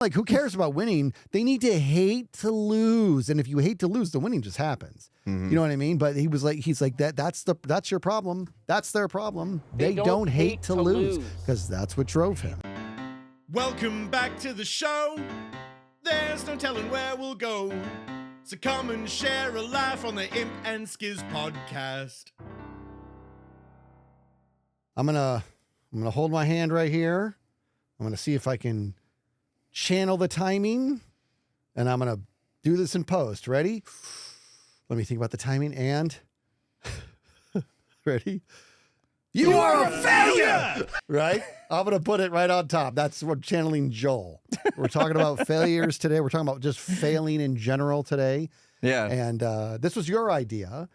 Like, who cares about winning? They need to hate to lose. And if you hate to lose, the winning just happens. You know what I mean? But he's like, that's your problem. That's their problem. They don't hate to lose because that's what drove him. Welcome back to the show. There's no telling where we'll go. So come and share a laugh on the Imp and Skizz podcast. I'm gonna hold my hand right here. I'm gonna see if I can channel the timing, and I'm gonna do this in post. Ready? Let me think about the timing and ready. You are a failure! Right? I'm going to put it right on top. That's what channeling Joel. We're talking about failures today. We're talking about just failing in general today. Yeah. And this was your idea.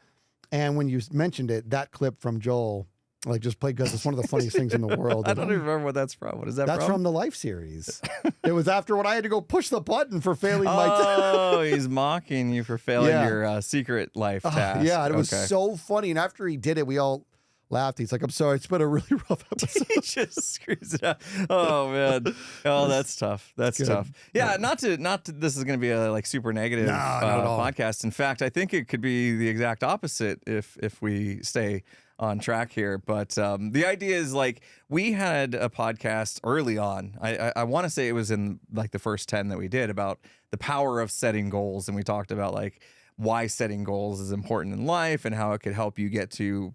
And when you mentioned it, that clip from Joel, like, just played because it's one of the funniest things in the world. I don't even remember what that's from. What is that from? That's from the Life series. It was after when I had to go push the button for failing my test. Oh, he's mocking you for failing your secret life task. Yeah, and it was so funny. And after he did it, we all laughed. He's like, I'm sorry, it's been a really rough episode. He just screws it up. Oh man. Oh, that's tough. That's tough. Yeah, not to this is gonna be a like super negative podcast. In fact, I think it could be the exact opposite if we stay on track here. But the idea is, like, we had a podcast early on. I want to say it was in like the first 10 that we did about the power of setting goals, and we talked about like why setting goals is important in life and how it could help you get to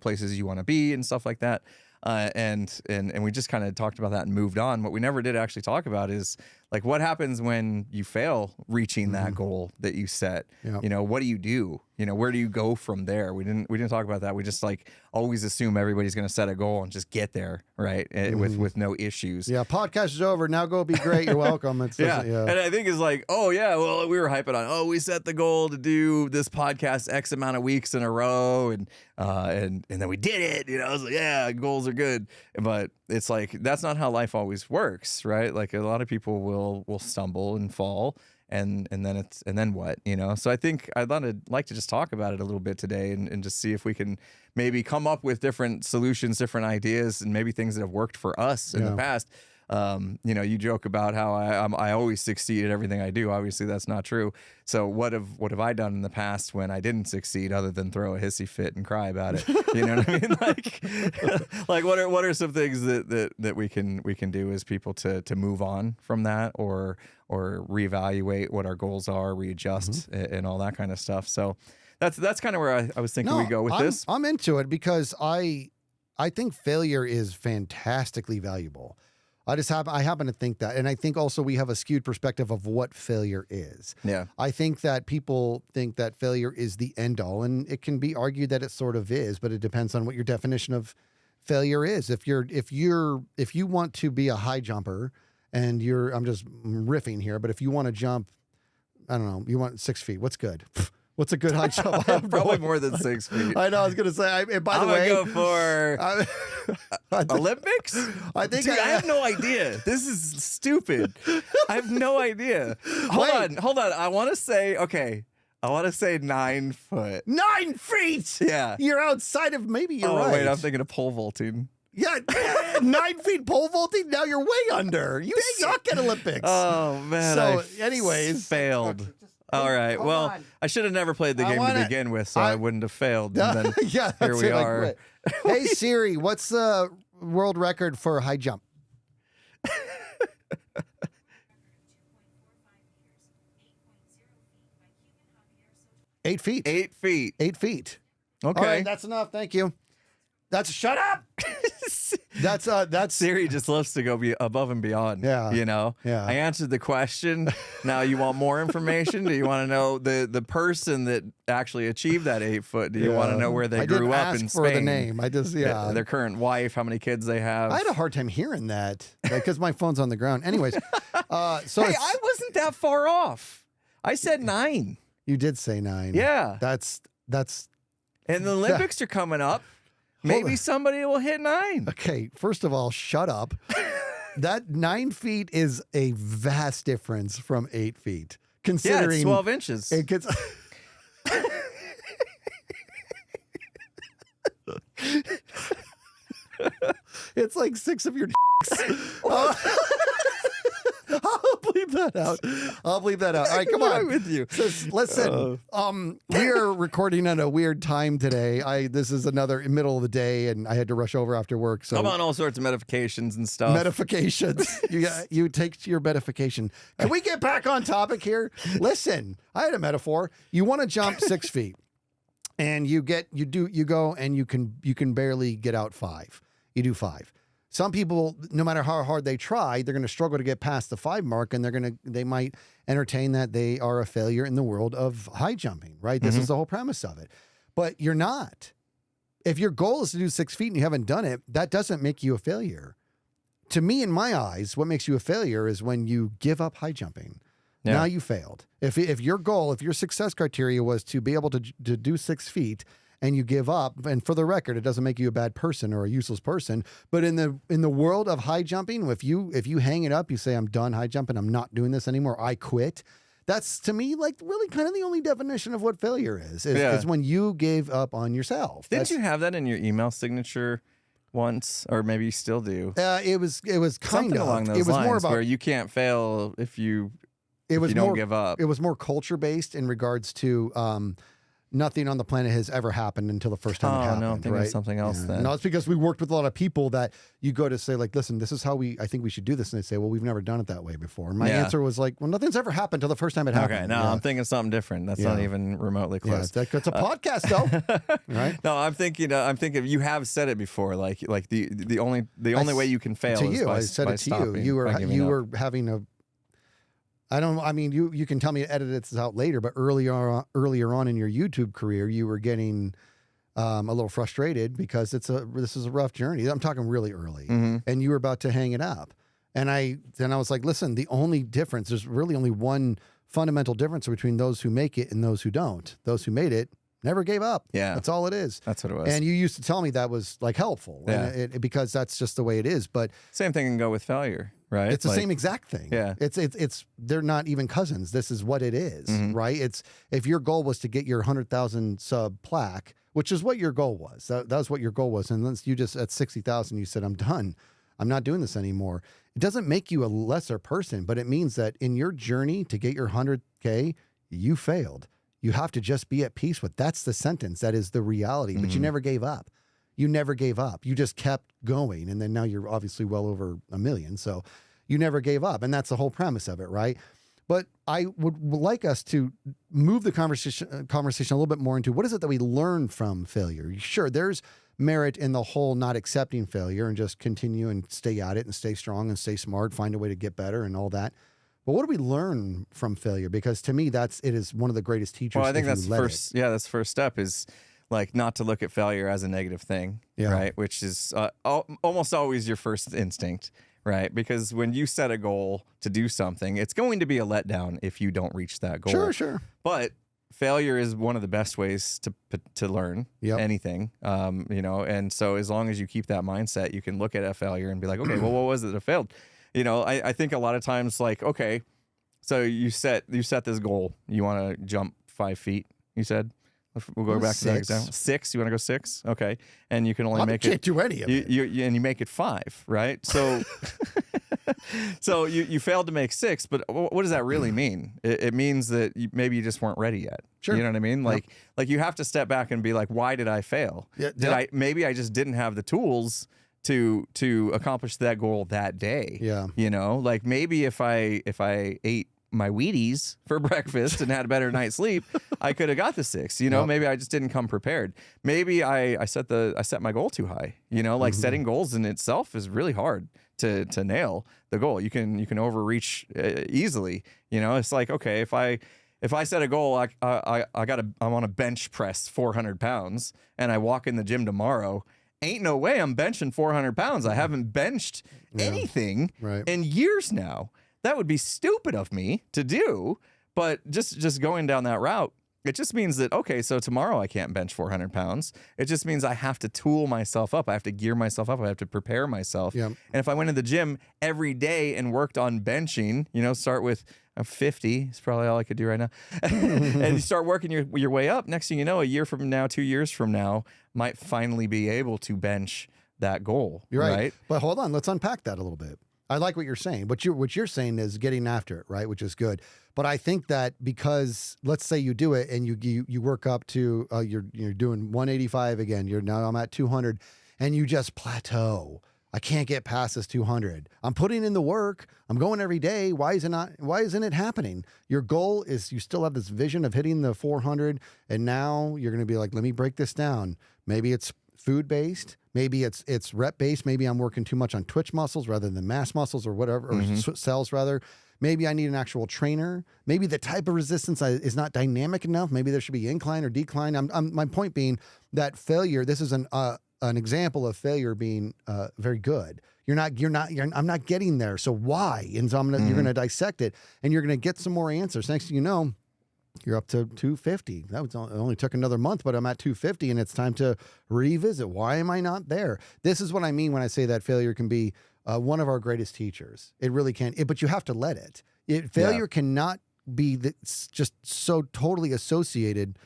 places you want to be and stuff like that. And we just kind of talked about that and moved on. What we never did actually talk about is like what happens when you fail reaching that goal that you set. Yep. You know, what do you do? You know, where do you go from there? We didn't talk about that. We just like always assume everybody's going to set a goal and just get there, right? With no issues. Yeah, podcast is over. Now go be great. You're welcome. It's yeah. And I think it's like, oh yeah, well, we were hyping on, we set the goal to do this podcast X amount of weeks in a row, and then we did it. You know, I was like, yeah, goals are good, but it's like that's not how life always works, right? Like a lot of people will stumble and fall, and then what, you know? So I think I'd like to just talk about it a little bit today and just see if we can maybe come up with different solutions, different ideas, and maybe things that have worked for us in the past. You joke about how I always succeed at everything I do. Obviously, that's not true. So what have I done in the past when I didn't succeed, other than throw a hissy fit and cry about it? You know what I mean? Like what are some things that we can do as people to move on from that, or reevaluate what our goals are, readjust, and all that kind of stuff. So that's kind of where I was thinking we go with this. I'm into it because I think failure is fantastically valuable. I happen to think that. And I think also we have a skewed perspective of what failure is. Yeah. I think that people think that failure is the end all, and it can be argued that it sort of is, but it depends on what your definition of failure is. If you want to be a high jumper and I'm just riffing here, but if you want to jump, I don't know, you want 6 feet, what's good? What's a good high jump? Probably more than 6 feet. I know. I was going to say. By the way, I'm going to go for Olympics. I think. Dude, I have no idea. This is stupid. I have no idea. Hold on. I want to say 9 foot. 9 feet. Yeah. You're outside of maybe. You're right. Oh wait, I'm thinking of pole vaulting. Yeah, 9 feet pole vaulting. Now you're way under. You suck at Olympics. Oh man. So, anyways, failed. All right. Well, I should have never played the game to begin with, so I wouldn't have failed. And then here we are. Hey Siri, what's the world record for high jump? 8 feet. 8 feet. 8 feet. Okay. All right, that's enough. Thank you. Shut up. That's Siri just loves to go above and beyond. Yeah. You know? Yeah. I answered the question. Now you want more information? Do you want to know the person that actually achieved that 8 foot? Do you want to know where they grew up in Spain? For the name. Their current wife, how many kids they have. I had a hard time hearing that because my phone's on the ground. Anyways, so hey, I wasn't that far off. I said 9. You did say 9. Yeah. That's and the Olympics are coming up. Maybe somebody will hit 9. Okay, first of all, shut up. That 9 feet is a vast difference from 8 feet. Considering it's 12 inches. It gets. It's like 6 of your dicks. I'll bleep that out. All right, come on. With you. Listen, we are recording at a weird time today. This is another middle of the day, and I had to rush over after work. So I'm on all sorts of medifications and stuff. Medifications. you take your medification. Can we get back on topic here? Listen, I had a metaphor. You want to jump 6 feet, and you go, and you can barely get out 5. You do 5. Some people, no matter how hard they try, they're going to struggle to get past the 5 mark, and they might entertain that they are a failure in the world of high jumping, right? This is the whole premise of it. But you're not. If your goal is to do 6 feet and you haven't done it, that doesn't make you a failure. To me, in my eyes, what makes you a failure is when you give up high jumping. Yeah. Now you failed. If your success criteria was to be able to do 6 feet, and you give up, and for the record, it doesn't make you a bad person or a useless person. But in the world of high jumping, if you hang it up, you say, I'm done high jumping, I'm not doing this anymore, I quit. That's, to me, like really kind of the only definition of what failure is when you gave up on yourself. Didn't you have that in your email signature once, or maybe you still do? It was kind something of along those it was lines more about where you can't fail if you don't give up. It was more culture based in regards to nothing on the planet has ever happened until the first time it happened. No, I'm thinking of something else then. No, it's because we worked with a lot of people that you go to say, like, listen, this is how I think we should do this. And they say, well, we've never done it that way before. And my answer was like, well, nothing's ever happened until the first time it happened. Okay, no, I'm thinking of something different. That's not even remotely close. Yeah, it's a podcast though. Right? No, I'm thinking you have said it before, like the only way you can fail is by I said it to stopping, you. You were having a you can tell me to edit this out later, but earlier on in your YouTube career, you were getting a little frustrated because this is a rough journey. I'm talking really early, and you were about to hang it up. And I was like, listen, the only difference, there's really only one fundamental difference between those who make it and those who don't. Those who made it never gave up. Yeah. That's all it is. That's what it was. And you used to tell me that was like helpful, because that's just the way it is. But same thing can go with failure. Right. It's the same exact thing. Yeah. It's they're not even cousins. This is what it is, right? It's if your goal was to get your 100,000 sub plaque, which is what your goal was. That was what your goal was. And then you just at 60,000, you said, I'm done. I'm not doing this anymore. It doesn't make you a lesser person, but it means that in your journey to get your 100K, you failed. You have to just be at peace with. That's the sentence. That is the reality. But you never gave up. You never gave up. You just kept going. And then now you're obviously well over 1 million. So you never gave up. And that's the whole premise of it, right? But I would like us to move the conversation a little bit more into what is it that we learn from failure? Sure, there's merit in the whole not accepting failure and just continue and stay at it and stay strong and stay smart, find a way to get better and all that. But what do we learn from failure? Because to me, it is one of the greatest teachers. Well, I think that's first. Yeah, that's the first step is like not to look at failure as a negative thing, right? Which is almost always your first instinct, right? Because when you set a goal to do something, it's going to be a letdown if you don't reach that goal. Sure. But failure is one of the best ways to learn anything, and so as long as you keep that mindset, you can look at a failure and be like, okay, well, what was it that failed? I think a lot of times, like, okay, so you set this goal. You want to jump 5 feet, you said? We'll go back to that example. 6? You want to go 6? Okay. And you can only make it. You can't do any of it. And you make it 5, right? So so you failed to make 6, but what does that really mean? It means that maybe you just weren't ready yet. Sure. You know what I mean? Like you have to step back and be like, why did I fail? Maybe I just didn't have the tools to accomplish that goal that day. Yeah. Like maybe if I ate my Wheaties for breakfast and had a better night's sleep, I could have got the 6. Maybe I just didn't come prepared. Maybe I set my goal too high. Like setting goals in itself is really hard to nail the goal. You can overreach easily. It's like, okay, if I set a goal, I want to bench press 400 pounds and I walk in the gym tomorrow, ain't no way I'm benching 400 pounds. I haven't benched anything in years now. That would be stupid of me to do, but just going down that route, it just means that, okay, so tomorrow I can't bench 400 pounds. It just means I have to tool myself up. I have to gear myself up. I have to prepare myself. Yep. And if I went to the gym every day and worked on benching, start with 50 is probably all I could do right now. And you start working your way up. Next thing you know, a year from now, 2 years from now, might finally be able to bench that goal. You're right. But hold on, let's unpack that a little bit. I like what you're saying. What you're saying is getting after it, right? Which is good. But I think that because let's say you do it and you work up to you're doing 185 again. I'm at 200 and you just plateau. I can't get past this 200. I'm putting in the work. I'm going every day. Why isn't it happening? Your goal is you still have this vision of hitting the 400. And now you're going to be like, let me break this down. Maybe it's food based. Maybe it's rep based. Maybe I'm working too much on twitch muscles rather than mass muscles or whatever, or cells rather. Maybe I need an actual trainer. Maybe the type of resistance is not dynamic enough. Maybe there should be incline or decline. My point being that failure, this is an example of failure being very good. I'm not getting there. So why? And so you're going to dissect it and you're going to get some more answers. Next thing you know, you're up to 250. It only took another month, but I'm at 250 and it's time to revisit. Why am I not there? This is what I mean when I say that failure can be one of our greatest teachers. It really can. But you have to let it. Failure cannot be just so totally associated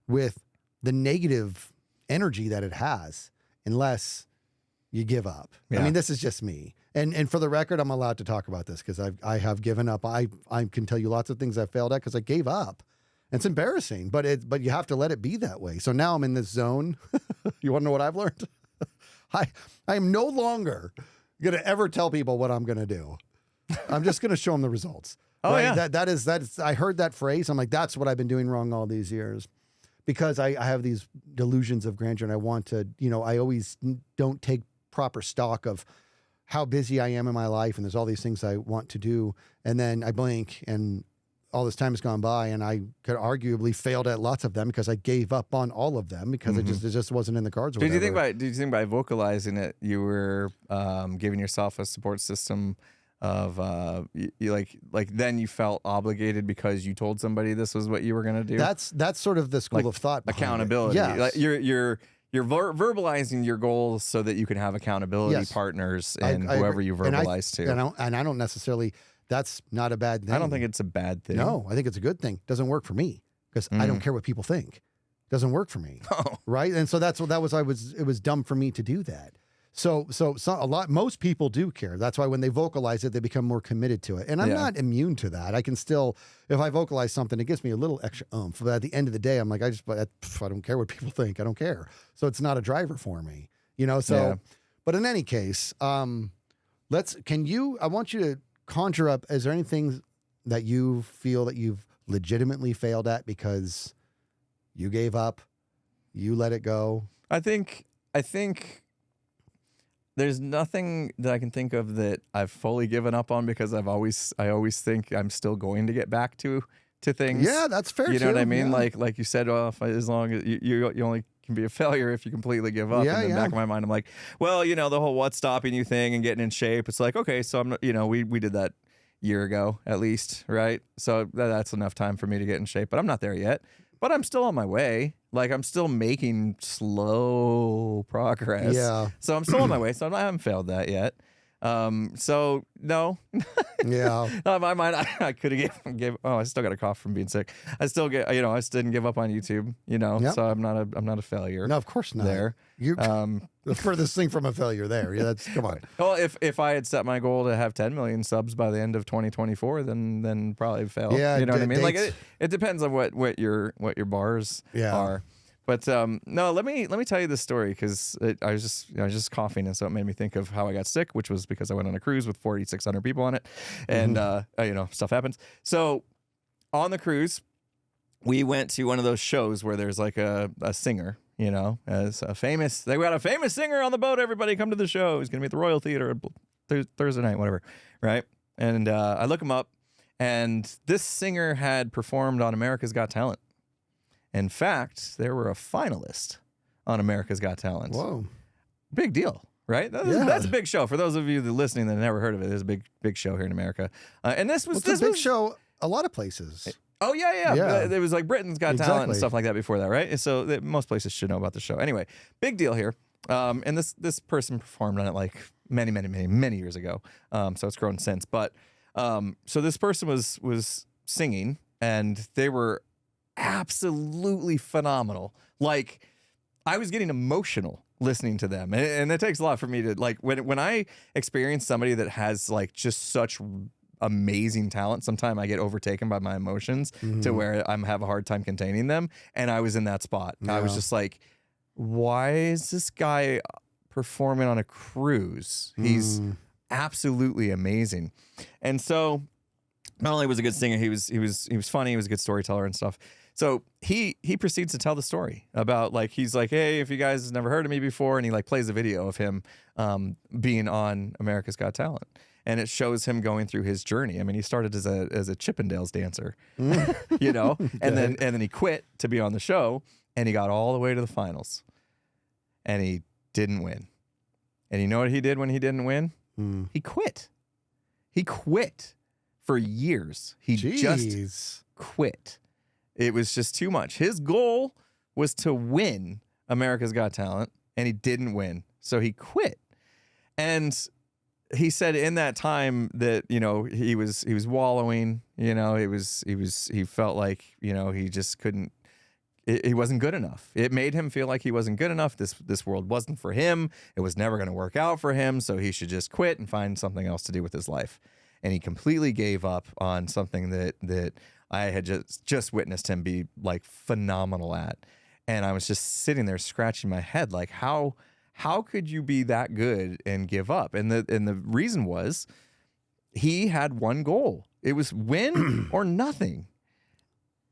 with the negative energy that it has unless you give up. I mean, this is just me. And for the record, I'm allowed to talk about this because I have given up. I can tell you lots of things I failed at because I gave up. It's embarrassing, but you have to let it be that way. So now I'm in this zone. You want to know what I've learned? I am no longer going to ever tell people what I'm going to do. I'm just going to show them the results. Oh, right? yeah. That is, I heard that phrase. I'm like, that's what I've been doing wrong all these years. Because I have these delusions of grandeur and I want to, I always don't take proper stock of how busy I am in my life. And there's all these things I want to do. And then I blink and all this time has gone by and I could arguably failed at lots of them because I gave up on all of them because it just wasn't in the cards. Or Did you think by vocalizing it, you were giving yourself a support system of you like then you felt obligated because you told somebody this was what you were going to do? That's sort of the school of thought. Accountability. Yeah, like you're verbalizing your goals so that you can have accountability partners and whoever you verbalize to. And I don't necessarily. That's not a bad thing. I don't think it's a bad thing. No, I think it's a good thing. Doesn't work for me because I don't care what people think. Doesn't work for me. Oh. Right. And so it was dumb for me to do that. So most people do care. That's why when they vocalize it, they become more committed to it. And I'm not immune to that. I can still, if I vocalize something, it gives me a little extra oomph. But at the end of the day, I'm like, I don't care what people think. I don't care. So it's not a driver for me, but in any case, I want you to conjure up, is there anything that you feel that you've legitimately failed at because you gave up, you let it go? I think there's nothing that I can think of that I've fully given up on because I always think I'm still going to get back to things. Yeah, that's fair. You know what I mean? Yeah. Like you said, as long as you only can be a failure if you completely give up. Yeah, and in the back of my mind, I'm like, well, the whole what's stopping you thing and getting in shape. It's like, okay, so I'm, we did that year ago at least, right? So that's enough time for me to get in shape, but I'm not there yet. But I'm still on my way. Like I'm still making slow progress. Yeah. So I'm still on my way. So I haven't failed that yet. So no. Yeah. In my mind, I could have gave. Oh, I still got a cough from being sick. I still get. I still didn't give up on YouTube. Yep. So I'm not a failure. No, of course not. There. You the furthest thing from a failure there. Yeah, come on. Well, if I had set my goal to have 10 million subs by the end of 2024, then probably fail. Yeah, you know what I mean. Like it depends on what your bars are. But no, let me tell you this story because I was just coughing, and so it made me think of how I got sick, which was because I went on a cruise with 4,600 people on it, and stuff happens. So on the cruise, we went to one of those shows where there's like a singer, as a famous. They got a famous singer on the boat. Everybody come to the show. He's gonna be at the Royal Theater Thursday night, whatever, right? And I look him up, and this singer had performed on America's Got Talent. In fact, they were a finalist on America's Got Talent. Whoa. Big deal, right? That's a big show. For those of you that are listening that never heard of it, it's a big show here in America. And this was a big show a lot of places. Oh, yeah. It was like Britain's Got Talent and stuff like that before that, right? And so most places should know about the show. Anyway, big deal here. And this person performed on it like many years ago. So it's grown since. But so this person was singing, and they were absolutely phenomenal. Like, I was getting emotional listening to them. And it takes a lot for me to like when I experience somebody that has like just such amazing talent, sometimes I get overtaken by my emotions to where I'm have a hard time containing them. And I was in that spot. Yeah. I was just like, why is this guy performing on a cruise? He's absolutely amazing. And so not only was he a good singer, he was funny, he was a good storyteller and stuff. So he proceeds to tell the story about like, he's like, hey, if you guys have never heard of me before, and he like plays a video of him being on America's Got Talent. And it shows him going through his journey. I mean, he started as a Chippendales dancer, you know, and then he quit to be on the show, and he got all the way to the finals, and he didn't win. And you know what he did when he didn't win? He quit. He quit for years. He just quit. It was just too much. His goal was to win America's Got Talent, and he didn't win, so he quit. And he said in that time that, you know, he was wallowing, you know, he felt like, you know, he just couldn't, he wasn't good enough. It made him feel like he wasn't good enough. This world wasn't for him. It was never going to work out for him. So he should just quit and find something else to do with his life. And he completely gave up on something that I had just witnessed him be like phenomenal at. And I was just sitting there scratching my head, like how could you be that good and give up? And the reason was he had one goal. It was win or nothing.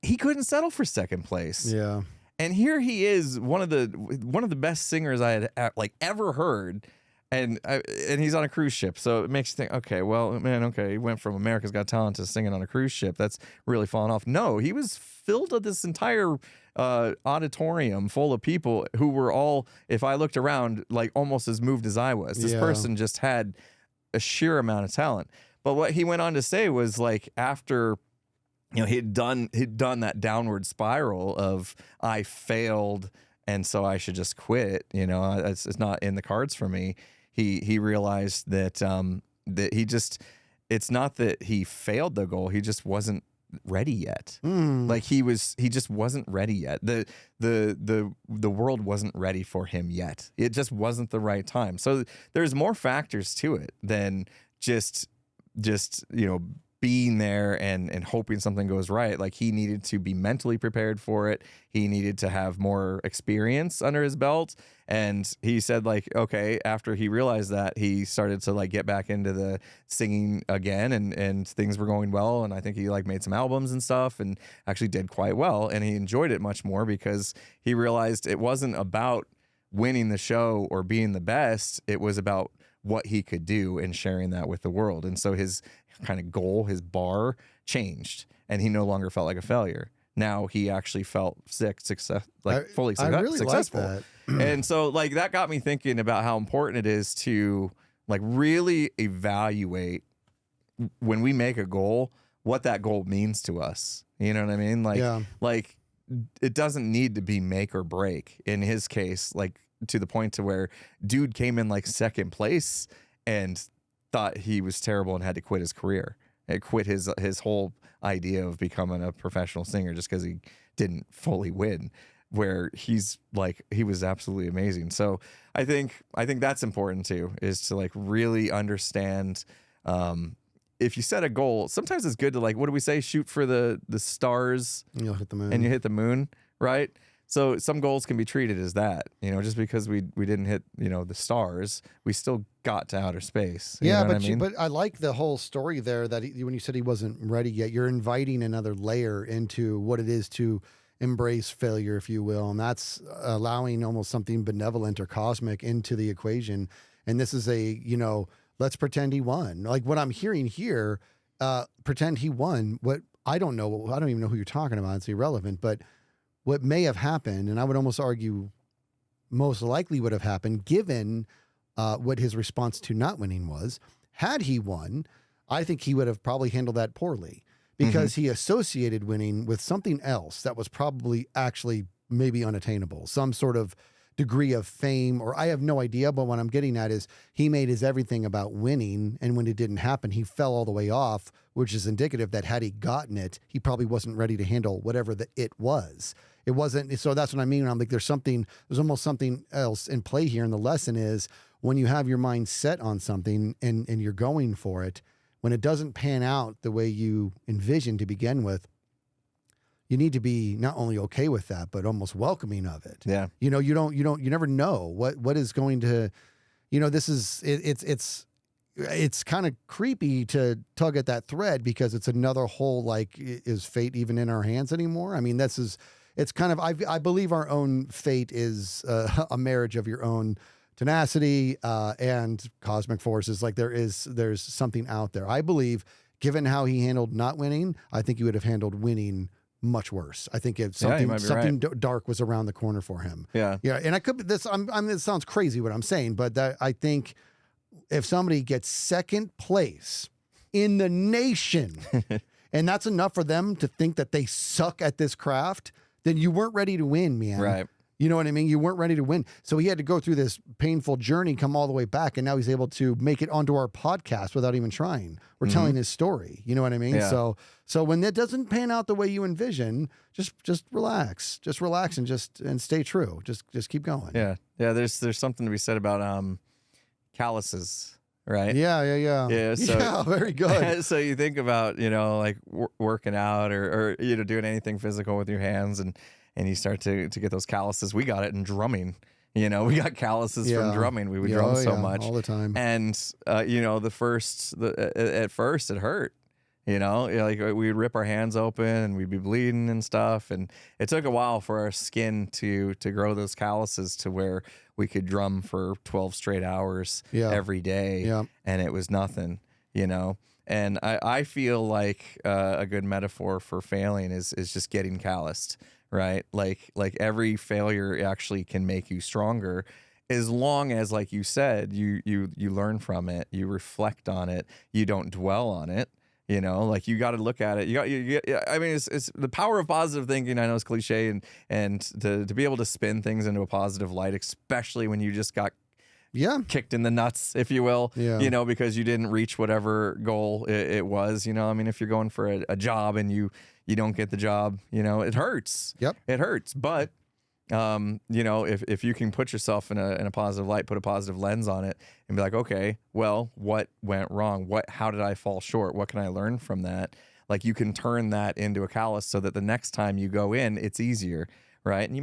He couldn't settle for second place. Yeah. And here he is, one of the best singers I had like ever heard. And he's on a cruise ship, so it makes you think, okay, well, man, okay, he went from America's Got Talent to singing on a cruise ship. That's really fallen off. No, he was filled with this entire auditorium full of people who were all, if I looked around, like almost as moved as I was. This person just had a sheer amount of talent. But what he went on to say was like after, you know, he'd done that downward spiral of I failed and so I should just quit. You know, it's not in the cards for me. He realized that that it's not that he failed the goal. He just wasn't ready yet. Like he just wasn't ready yet. The world wasn't ready for him yet. It just wasn't the right time. So there's more factors to it than just you know, being there and hoping something goes right. Like he needed to be mentally prepared for it. He needed to have more experience under his belt. And he said like, okay, after he realized that, he started to like get back into the singing again and things were going well. And I think he like made some albums and stuff and actually did quite well. And he enjoyed it much more because he realized it wasn't about winning the show or being the best. It was about what he could do and sharing that with the world. And so his kind of goal, his bar changed, and he no longer felt like a failure. Now he actually felt fully successful. Like that. And so like that got me thinking about how important it is to like really evaluate when we make a goal, what that goal means to us. You know what I mean? Like it doesn't need to be make or break. In his case, like to the point to where dude came in like second place and thought he was terrible and had to quit his career and quit his whole idea of becoming a professional singer just because he didn't fully win, where he's like, he was absolutely amazing. So I think that's important too, is to like really understand, if you set a goal, sometimes it's good to like, what do we say? Shoot for the stars and you'll hit the moon, and you hit the moon. Right. So some goals can be treated as that, you know, just because we didn't hit, you know, the stars, we still got to outer space. You know what I mean? But I like the whole story there that when you said he wasn't ready yet, you're inviting another layer into what it is to embrace failure, if you will. And that's allowing almost something benevolent or cosmic into the equation. And this is you know, let's pretend he won. Like what I'm hearing here, pretend he won. What I don't know. I don't even know who you're talking about. It's irrelevant, but what may have happened, and I would almost argue most likely would have happened, given what his response to not winning was, had he won, I think he would have probably handled that poorly because he associated winning with something else that was probably actually maybe unattainable, some sort of degree of fame, or I have no idea, but what I'm getting at is he made his everything about winning, and when it didn't happen, he fell all the way off, which is indicative that had he gotten it, he probably wasn't ready to handle whatever the it was. It wasn't. So that's what I mean. I'm like, there's almost something else in play here. And the lesson is when you have your mind set on something and you're going for it, when it doesn't pan out the way you envisioned to begin with, you need to be not only okay with that, but almost welcoming of it. Yeah. You never know what is going to, it's kind of creepy to tug at that thread because it's another whole, like, is fate even in our hands anymore? I mean, it's kind of, I believe our own fate is a marriage of your own tenacity and cosmic forces. Like there's something out there. I believe, given how he handled not winning, I think he would have handled winning much worse. I think if something dark was around the corner for him. Yeah. Yeah. And I could be this. It sounds crazy what I'm saying, but that I think if somebody gets second place in the nation, and that's enough for them to think that they suck at this craft, then you weren't ready to win, man. Right. You know what I mean? You weren't ready to win. So he had to go through this painful journey, come all the way back, and now he's able to make it onto our podcast without even trying. We're telling his story. You know what I mean? Yeah. So when it doesn't pan out the way you envision, just relax. Just relax and stay true. Just keep going. Yeah. Yeah, there's something to be said about calluses, right? Yeah. So very good. So you think about, like working out or doing anything physical with your hands and you start to get those calluses. We got it in drumming. We got calluses from drumming. We would drum so much all the time. And at first it hurt. Like we'd rip our hands open and we'd be bleeding and stuff. And it took a while for our skin to grow those calluses to where we could drum for 12 straight hours every day. Yeah. And it was nothing, And I feel like a good metaphor for failing is just getting calloused, right? Like every failure actually can make you stronger. As long as, like you said, you learn from it, you reflect on it, you don't dwell on it. Like you got to look at it. It's the power of positive thinking. I know it's cliche, and to be able to spin things into a positive light, especially when you just got kicked in the nuts, if you will, because you didn't reach whatever goal it was. If you're going for a job and you don't get the job, it hurts. Yep, it hurts, but. If you can put yourself in a positive light, put a positive lens on it and be like, okay, well, what went wrong? How did I fall short? What can I learn from that? Like you can turn that into a callus so that the next time you go in, it's easier, right? And you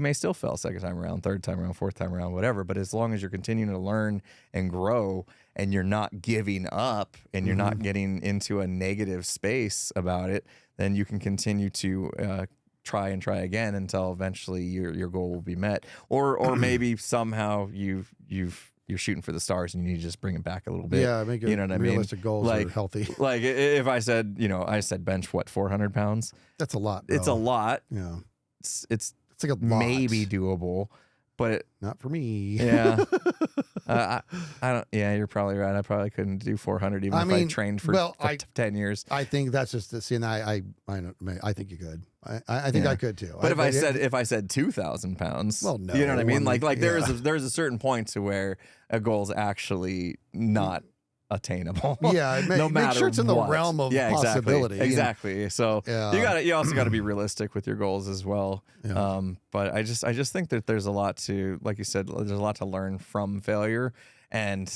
may still fail second time around, third time around, fourth time around, whatever. But as long as you're continuing to learn and grow and you're not giving up and you're not getting into a negative space about it, then you can continue to, try again until eventually your goal will be met, or maybe somehow you're shooting for the stars and you need to just bring it back a little bit. Yeah, make it realistic goals are healthy. Like if I said, I said bench 400 pounds. That's a lot, bro. It's a lot. Yeah, it's like a lot. Maybe doable, but not for me. Yeah. I don't. Yeah, you're probably right. I probably couldn't do 400 even if I trained for 10 years. I think that's just the scene. I think you could. I think I could too. But if I said 2,000 pounds, well, no, you know what I mean. Like there's a certain point to where a goal's actually not attainable. Yeah, make sure it's in the realm of possibility. Exactly. So you also got to be realistic with your goals as well. Yeah. But I just think that there's a lot to, like you said, there's a lot to learn from failure, and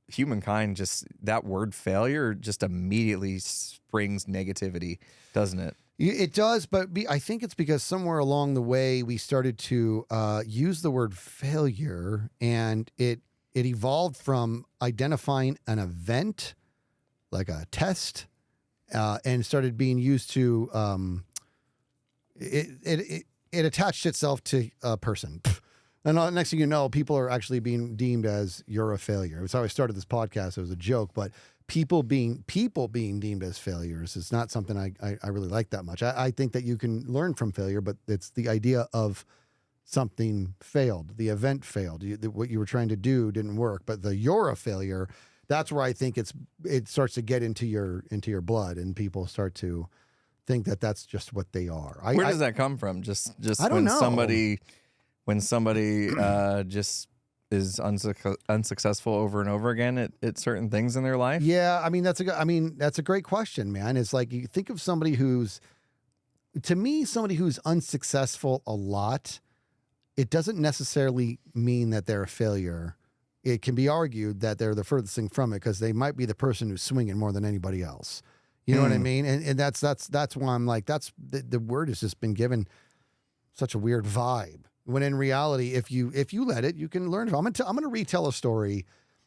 humankind, just that word failure just immediately springs negativity, doesn't it? It does, but I think it's because somewhere along the way we started to use the word failure, and it evolved from identifying an event, like a test, and started being used to it attached itself to a person. And next thing you know, people are actually being deemed as you're a failure. It's how I started this podcast. It was a joke, but people being deemed as failures is not something I really like that much. I think that you can learn from failure, but it's the idea of something failed, the event failed, what you were trying to do didn't work. But you're a failure, that's where I think it starts to get into your blood, and people start to think that that's just what they are. Where does that come from? Just I don't know. When somebody just is unsuccessful over and over again at certain things in their life? Yeah, that's a great question, man. It's like you think of somebody who's to me, somebody who's unsuccessful a lot, it doesn't necessarily mean that they're a failure. It can be argued that they're the furthest thing from it because they might be the person who's swinging more than anybody else. You know what I mean? And that's why I'm like, that's the word has just been given such a weird vibe. When in reality, if you let it, you can learn. I'm gonna retell a story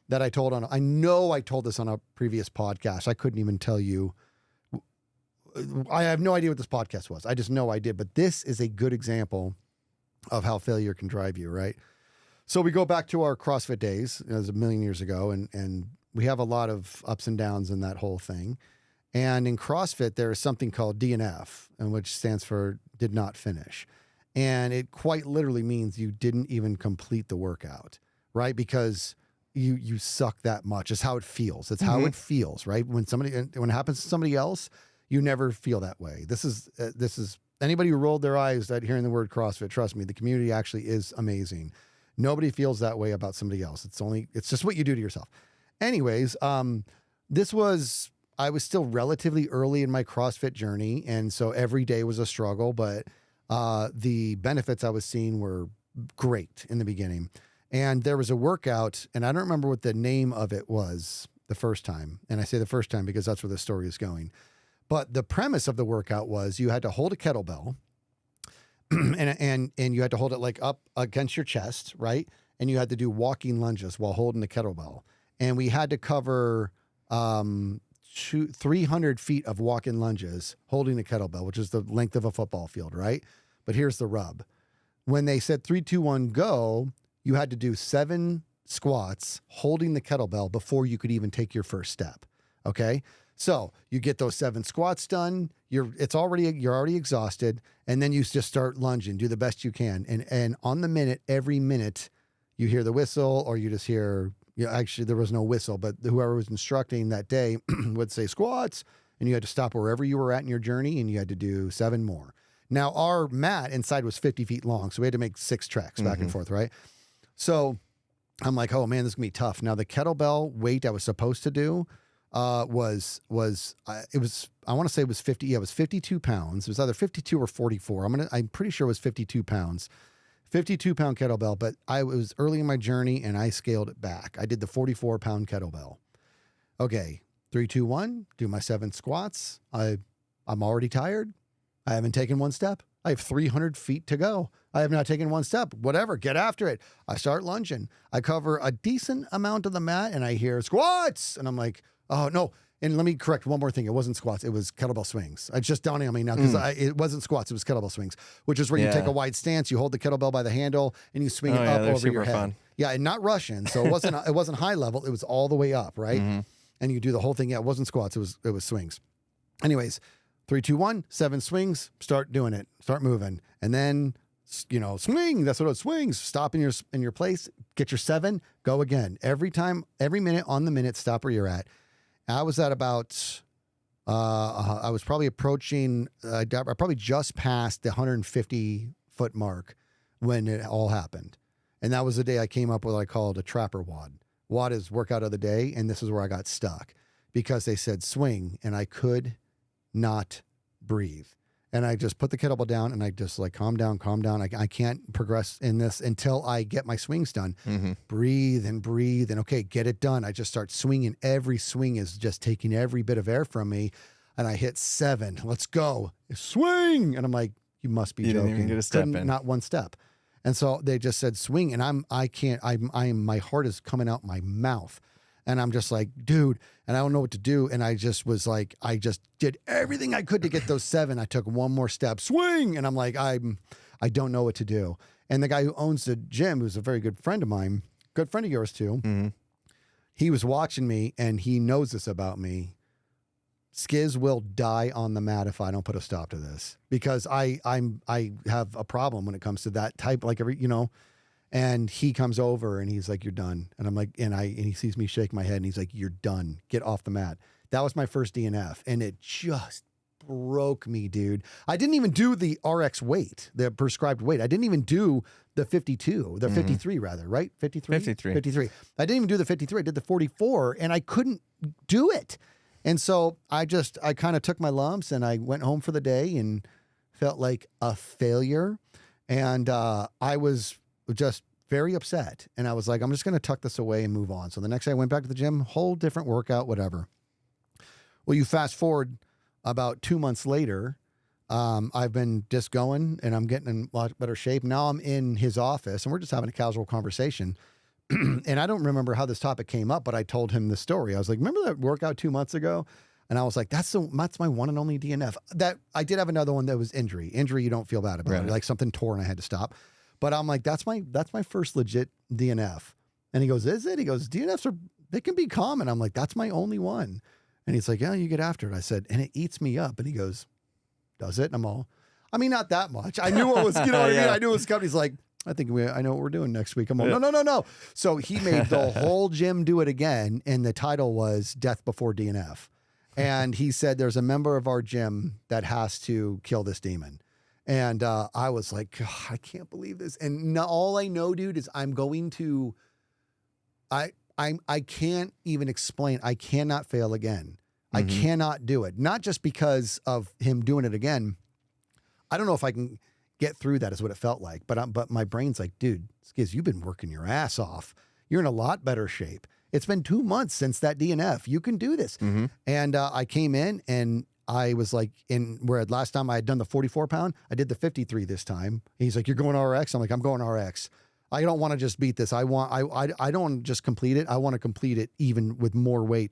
that I told I know I told this on a previous podcast. I couldn't even tell you. I have no idea what this podcast was. I just know I did. But this is a good example of how failure can drive you, right? So we go back to our CrossFit days. It was a million years ago, and we have a lot of ups and downs in that whole thing. And in CrossFit, there is something called DNF, and which stands for did not finish. And it quite literally means you didn't even complete the workout, right? Because you suck that much. It's how it feels. It's how it feels, right? When it happens to somebody else, you never feel that way. This is anybody who rolled their eyes at hearing the word CrossFit, trust me, the community actually is amazing. Nobody feels that way about somebody else. It's just what you do to yourself. Anyways, I was still relatively early in my CrossFit journey. And so every day was a struggle, but the benefits I was seeing were great in the beginning. And there was a workout, and I don't remember what the name of it was the first time. And I say the first time because that's where the story is going. But the premise of the workout was you had to hold a kettlebell and you had to hold it like up against your chest, right? And you had to do walking lunges while holding the kettlebell. And we had to cover 300 feet of walking lunges holding the kettlebell, which is the length of a football field, right? But here's the rub. When they said 3, 2, 1, go, you had to do 7 squats holding the kettlebell before you could even take your first step. Okay. So you get those 7 squats done. You're already exhausted. And then you just start lunging, do the best you can. And on the minute, every minute you hear the whistle or you just hear, actually there was no whistle, but whoever was instructing that day would say squats, and you had to stop wherever you were at in your journey and you had to do 7 more. Now our mat inside was 50 feet long. So we had to make 6 tracks back and forth. Right. So I'm like, oh man, this is gonna be tough. Now the kettlebell weight I was supposed to do I want to say it was 50. Yeah, it was 52 pounds. It was either 52 or 44. I'm pretty sure it was 52 pounds, 52-pound kettlebell, but I was early in my journey and I scaled it back. I did the 44-pound kettlebell. Okay. 3, 2, 1, do my 7 squats. I'm already tired. I haven't taken 1 step. I have 300 feet to go. I have not taken 1 step. Whatever, get after it. I start lunging. I cover a decent amount of the mat and I hear squats. And I'm like, oh, no. And let me correct one more thing. It wasn't squats. It was kettlebell swings. It's just dawning on me now because it wasn't squats. It was kettlebell swings, which is where you take a wide stance. You hold the kettlebell by the handle and you swing it up over your head. Fun. Yeah, and not Russian. So it wasn't high level. It was all the way up, right? And you do the whole thing. Yeah, it wasn't squats. It was swings. Anyways, 3, 2, 1, 7 swings. Start doing it. Start moving. And then, swing. That's what it swings. Stop in your place. Get your 7. Go again. Every time, every minute on the minute, stop where you're at. I was at about, I was probably approaching, I probably just passed the 150-foot mark when it all happened. And that was the day I came up with what I called a trapper WOD. WOD is workout of the day, and this is where I got stuck because they said swing, and I could not breathe. And I just put the kettlebell down and I just like, calm down. I can't progress in this until I get my swings done. Breathe and okay, get it done. I just start swinging. Every swing is just taking every bit of air from me. And I hit 7. Let's go. Swing. And I'm like, you must be joking. Didn't even get a step in. Not 1 step. And so they just said swing. And my heart is coming out my mouth. And I'm just like, dude, and I don't know what to do. And I just was like, I just did everything I could to get those 7. I took 1 more step, swing. And I'm like, I don't know what to do. And the guy who owns the gym, who's a very good friend of mine, good friend of yours too, he was watching me and he knows this about me. Skizz will die on the mat if I don't put a stop to this because I have a problem when it comes to that type, like and he comes over and he's like, you're done. And I'm like, and he sees me shake my head and he's like, you're done. Get off the mat. That was my first DNF. And it just broke me, dude. I didn't even do the RX weight, the prescribed weight. I didn't even do the 52, the 53 rather, right? 53? 53. I didn't even do the 53. I did the 44 and I couldn't do it. And so I kind of took my lumps and I went home for the day and felt like a failure. And I was just very upset. And I was like, I'm just going to tuck this away and move on. So the next day I went back to the gym, whole different workout, whatever. Well, you fast forward about 2 months later, I've been just going and I'm getting in a lot better shape. Now I'm in his office and we're just having a casual conversation. And I don't remember how this topic came up, but I told him the story. I was like, remember that workout 2 months ago? And I was like, that's my one and only DNF. That I did have another one that was injury. Injury you don't feel bad about. Right. Like something tore and I had to stop. But I'm like, that's my first legit DNF. And he goes, is it? He goes, DNFs they can be common. I'm like, that's my only one. And he's like, yeah, you get after it. I said, and it eats me up. And he goes, does it? And I'm all, I mean, not that much. I knew what was, you know what I mean? I knew it was coming. He's like, I know what we're doing next week. I'm all, no. So he made the whole gym do it again. And the title was Death Before DNF. And he said, there's a member of our gym that has to kill this demon. And I was like, I can't believe this. And all I know, dude, is I'm going to, I can't even explain. I cannot fail again. I cannot do it. Not just because of him doing it again. I don't know if I can get through that is what it felt like. But my brain's like, dude, Skizz, you've been working your ass off. You're in a lot better shape. It's been 2 months since that DNF. You can do this. And I came in and I was like, where last time I had done the 44 pound, I did the 53 this time. He's like, you're going RX? I'm like, I'm going RX. I don't want to just beat this. I don't want to just complete it. I want to complete it even with more weight.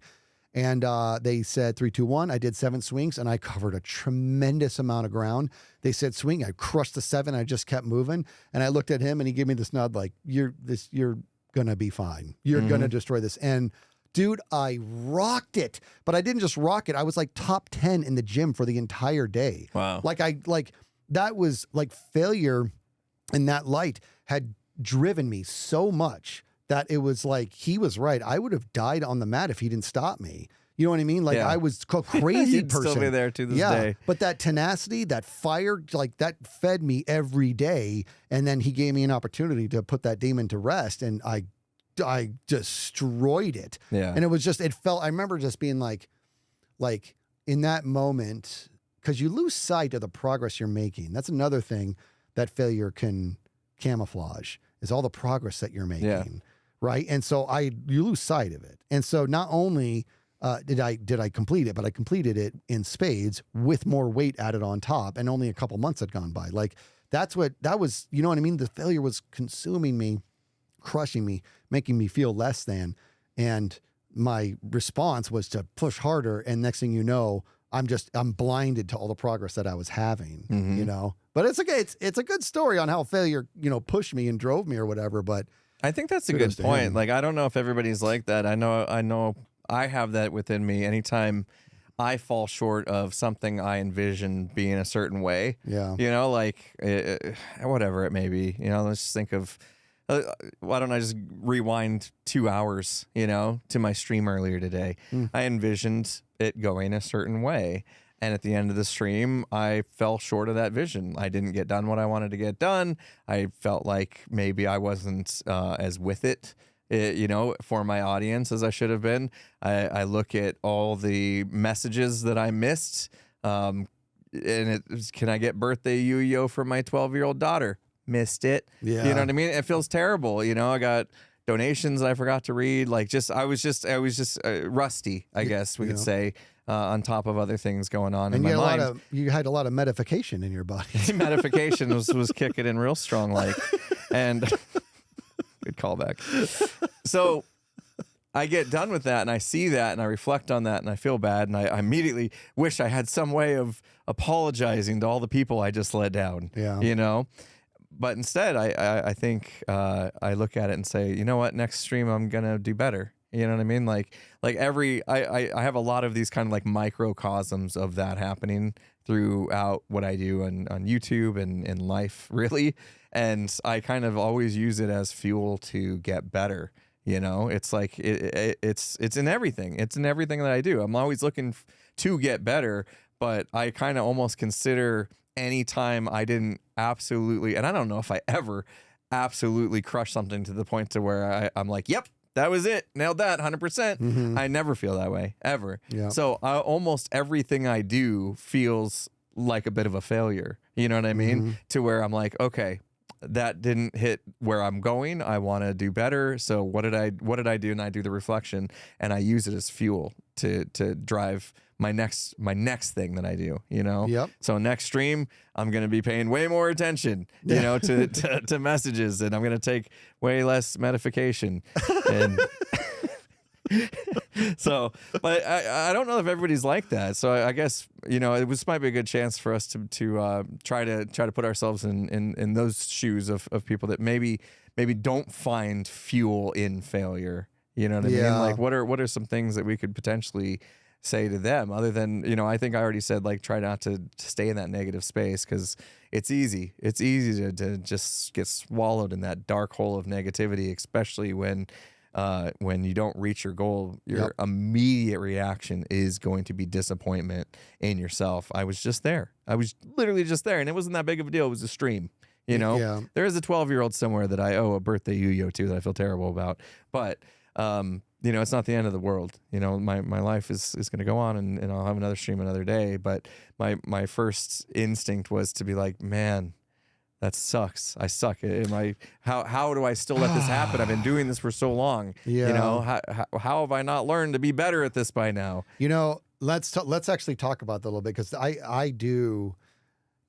And they said 3, 2, 1. I did 7 swings and I covered a tremendous amount of ground. They said swing. I crushed the 7. I just kept moving. And I looked at him and he gave me this nod like, you're going to be fine. You're going to destroy this. And dude, I rocked it. But I didn't just rock it. I was like top 10 in the gym for the entire day. Wow. That was like failure in that light had driven me so much that it was like, he was right. I would have died on the mat if he didn't stop me. You know what I mean? Like I was a crazy You'd person. Still be there to this day. But that tenacity, that fire, like that fed me every day. And then he gave me an opportunity to put that demon to rest. And I destroyed it. Yeah. And it was just, I remember just being like in that moment, because you lose sight of the progress you're making. That's another thing that failure can camouflage, is all the progress that you're making. Yeah. Right. And so you lose sight of it. And so not only did I complete it, but I completed it in spades with more weight added on top, and only a couple months had gone by. Like that was, you know what I mean? The failure was consuming me, crushing me, making me feel less than. And my response was to push harder. And next thing you know, I'm blinded to all the progress that I was having, you know, but it's okay. It's a good story on how failure, you know, pushed me and drove me or whatever. But I think that's a good point. Like, I don't know if everybody's like that. I know I have that within me. Anytime I fall short of something I envision being a certain way, you know, like whatever it may be, you know, let's just think of, why don't I just rewind 2 hours, you know, to my stream earlier today? I envisioned it going a certain way. And at the end of the stream, I fell short of that vision. I didn't get done what I wanted to get done. I felt like maybe I wasn't as with it, you know, for my audience as I should have been. I look at all the messages that I missed. And can I get birthday yo-yo for my 12-year-old daughter? Missed it. Yeah. You know what I mean? It feels terrible. You know, I got donations I forgot to read. Like, I was just rusty, I guess we could say. On top of other things going on in my mind. You had a lot of medification in your body. Medification was kicking in real strong, like, and good callback. So I get done with that and I see that and I reflect on that and I feel bad and I immediately wish I had some way of apologizing to all the people I just let down. Yeah. You know? But instead, I think I look at it and say, you know what, next stream I'm gonna do better. You know what I mean? Like I have a lot of these kind of like microcosms of that happening throughout what I do on YouTube and in life, really. And I kind of always use it as fuel to get better. You know, it's like it's in everything. It's in everything that I do. I'm always looking to get better, but I kind of almost consider any time I didn't absolutely, and I don't know if I ever absolutely crush something to the point to where I'm like, yep, that was it. Nailed that 100%. I never feel that way, ever. Yeah. So almost everything I do feels like a bit of a failure, You know what I mean? To where I'm like, okay, that didn't hit where I'm going. I want to do better. So what did I do? And I do the reflection, and I use it as fuel to drive my next thing that I do, you know? Yep. So next stream, I'm going to be paying way more attention, you know, to messages, and I'm going to take way less medication. And so, but I don't know if everybody's like that. So I guess, you know, this might be a good chance for us to try to put ourselves in those shoes of people that maybe don't find fuel in failure. You know what I mean? Like, what are some things that we could potentially say to them, other than, you know, I think I already said, like, try not to stay in that negative space, because it's easy to just get swallowed in that dark hole of negativity, especially when you don't reach your goal. Your immediate reaction is going to be disappointment in yourself. I was just there. I was literally just there, and it wasn't that big of a deal. It was a stream. You know, there is a 12-year-old somewhere that I owe a birthday yo-yo to that I feel terrible about, but you know, it's not the end of the world. You know, my life is going to go on, and I'll have another stream another day. But my first instinct was to be like, man, that sucks. I suck. How do I still let this happen? I've been doing this for so long. Yeah. You know, how have I not learned to be better at this by now? You know, let's actually talk about that a little bit, because I do,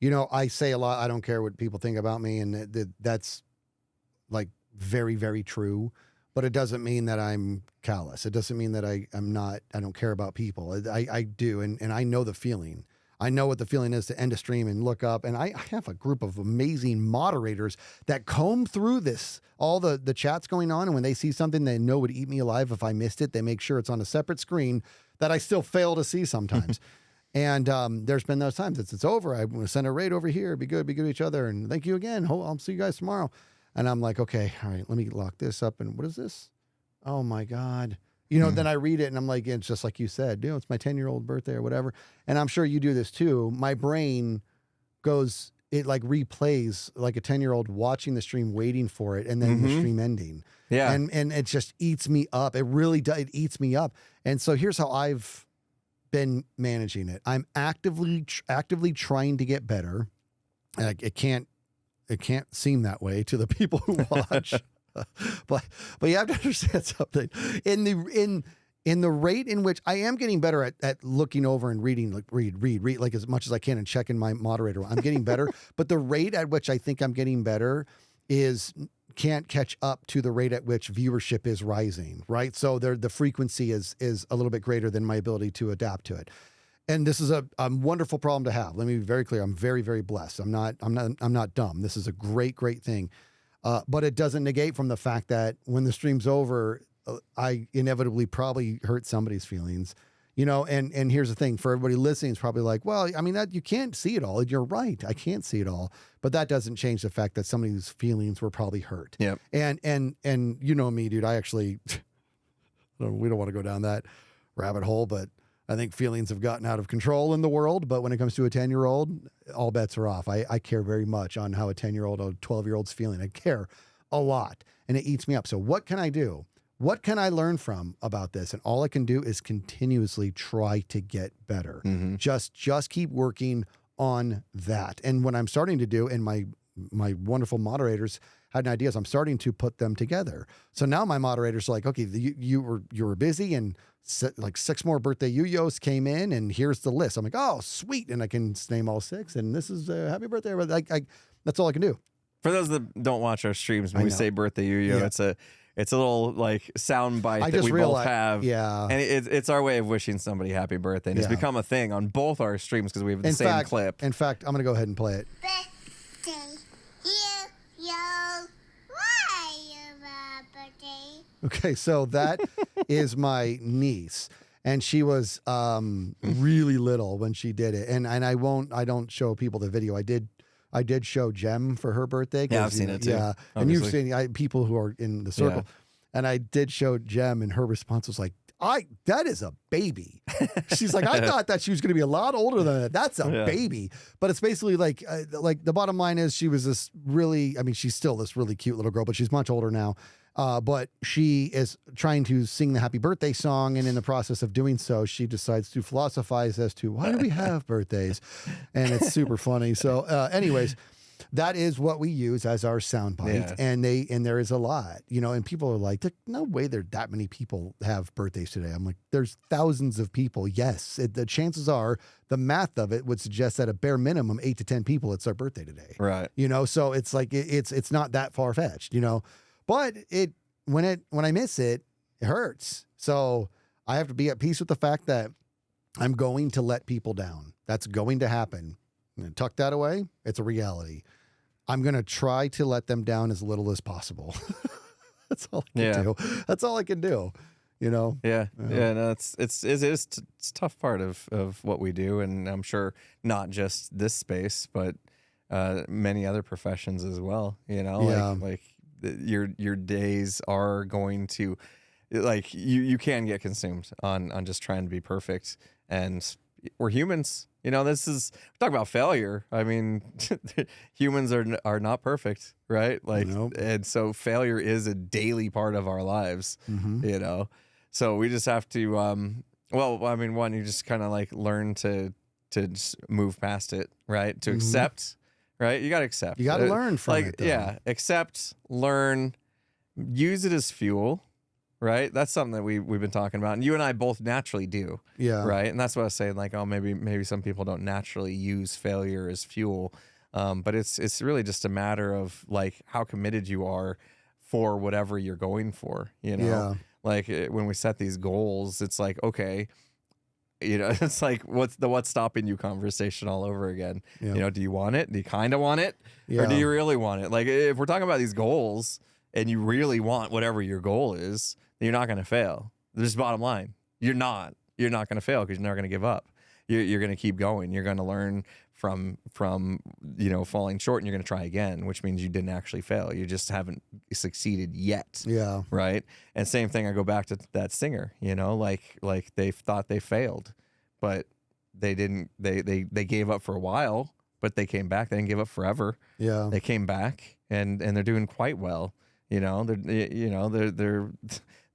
you know, I say a lot, I don't care what people think about me, and that's like very, very true. But it doesn't mean that I'm callous. It doesn't mean that I don't care about people. I do, and I know the feeling. I know what the feeling is to end a stream and look up. And I have a group of amazing moderators that comb through all the chats going on. And when they see something they know would eat me alive if I missed it, they make sure it's on a separate screen that I still fail to see sometimes. And there's been those times it's over. I'm going to send a raid over here. Be good to each other. And thank you again. I'll see you guys tomorrow. And I'm like, okay, all right, let me lock this up. And what is this? Oh my God. You know, then I read it and I'm like, it's just like you said, you know, it's my 10-year-old birthday or whatever. And I'm sure you do this too. My brain it like replays like a 10-year-old watching the stream, waiting for it, and then the stream ending. Yeah. And it just eats me up. It really does. It eats me up. And so here's how I've been managing it. I'm actively trying to get better. And it can't seem that way to the people who watch. but you have to understand something. In the rate in which I am getting better at looking over and reading, like read like as much as I can and checking my moderator, I'm getting better. But the rate at which I think I'm getting better can't catch up to the rate at which viewership is rising, right? So the frequency is a little bit greater than my ability to adapt to it. And this is a wonderful problem to have. Let me be very clear. I'm very, very blessed. I'm not dumb. This is a great, great thing. But it doesn't negate from the fact that when the stream's over, I inevitably probably hurt somebody's feelings, you know. And here's the thing: for everybody listening, it's probably like, well, I mean, that you can't see it all. You're right. I can't see it all, but that doesn't change the fact that somebody's feelings were probably hurt. Yeah. And you know me, dude. I actually, we don't want to go down that rabbit hole, but I think feelings have gotten out of control in the world. But when it comes to a 10-year-old, all bets are off. I care very much on how a 10-year-old or 12-year-old's feeling. I care a lot, and it eats me up. So what can I do? What can I learn from about this? And all I can do is continuously try to get better. Just keep working on that. And what I'm starting to do, and my wonderful moderators had an idea, I'm starting to put them together. So now my moderators are like, okay, you were busy, and like 6 more birthday yo-yos came in, and here's the list. I'm like, oh, sweet. And I can name all 6, and this is happy birthday. But that's all I can do. For those that don't watch our streams, when we say birthday yo-yo, it's a little like sound bite that we both have. Yeah. And it's our way of wishing somebody happy birthday. And it's become a thing on both our streams because we have the same clip. In fact, I'm going to go ahead and play it. Birthday, yo-yo, why your birthday? Okay, so that is my niece. And she was really little when she did it. And I don't show people the video. I did show Jem for her birthday. Yeah, I've seen it too. Yeah, obviously. And you've seen people who are in the circle. Yeah. And I did show Jem, and her response was like, that is a baby. She's like, I thought that she was going to be a lot older than that. That's a baby. But it's basically like the bottom line is she was this really, I mean, she's still this really cute little girl, but she's much older now. But she is trying to sing the happy birthday song. And in the process of doing so, she decides to philosophize as to why do we have birthdays? And it's super funny. So anyways, that is what we use as our soundbite, and there is a lot, you know, and people are like, no way there that many people have birthdays today. I'm like, there's thousands of people. Yes, the chances are, the math of it would suggest that a bare minimum 8 to 10 people, it's their birthday today. Right. You know, so it's like it's not that far fetched, you know, but when I miss it, it hurts. So I have to be at peace with the fact that I'm going to let people down. That's going to happen. I'm going to tuck that away. It's a reality. I'm going to try to let them down as little as possible. That's all I can do. That's all I can do, you know? Yeah. Yeah. No, it's a tough part of what we do. And I'm sure not just this space, but many other professions as well, you know, like your days are going to, like, you can get consumed on just trying to be perfect, and we're humans. You know, we talk about failure. I mean, humans are not perfect, right? Like, and so failure is a daily part of our lives, you know? So we just have to, well, I mean, one, you just kind of like learn to just move past it, right? To accept, right? You got to accept. You got to learn from it, though. Yeah, accept, learn, use it as fuel. Right, that's something that we've been talking about, and you and I both naturally do. Yeah. Right, and that's what I was saying. Like, oh, maybe some people don't naturally use failure as fuel, but it's really just a matter of like how committed you are for whatever you're going for. You know, like when we set these goals, it's like, okay, you know, it's like what's stopping you conversation all over again. You know, do you want it? Do you kind of want it, or do you really want it? Like if we're talking about these goals, and you really want whatever your goal is, you're not going to fail. There's the bottom line. You're not going to fail because you're not going to give up. You're going to keep going. You're going to learn from you know, falling short, and you're going to try again, which means you didn't actually fail. You just haven't succeeded yet. Yeah. Right. And same thing. I go back to that singer. You know, like they thought they failed, but they didn't. They gave up for a while, but they came back. They didn't give up forever. Yeah. They came back, and they're doing quite well. You know,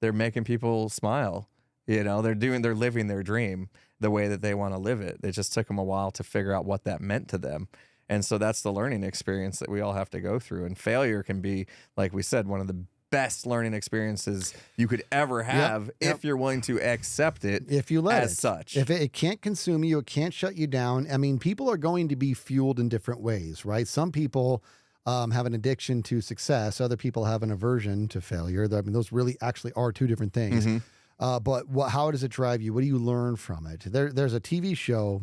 they're making people smile. You know, they're living their dream the way that they want to live it. It just took them a while to figure out what that meant to them. And so that's the learning experience that we all have to go through. And failure can be, like we said, one of the best learning experiences you could ever have if you're willing to accept it. If you let it such. If it can't consume you, it can't shut you down. I mean, people are going to be fueled in different ways, right? Some people have an addiction to success. Other people have an aversion to failure. I mean, those really actually are two different things. But how does it drive you? What do you learn from it? There's a TV show.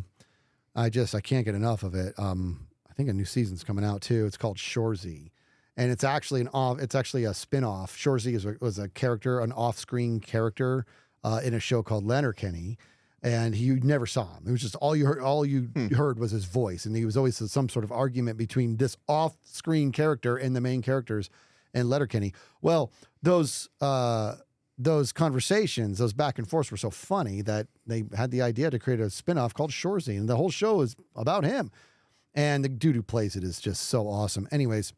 I can't get enough of it. I think a new season's coming out too. It's called Shoresy, and it's actually a spin-off. Shoresy was a character, an off-screen character in a show called Letterkenny. And you never saw him. It was just all you heard was his voice. And he was always some sort of argument between this off-screen character and the main characters in Letterkenny. Well, those conversations, those back and forths were so funny that they had the idea to create a spinoff called Shoresy. And the whole show is about him. And the dude who plays it is just so awesome. Anyways,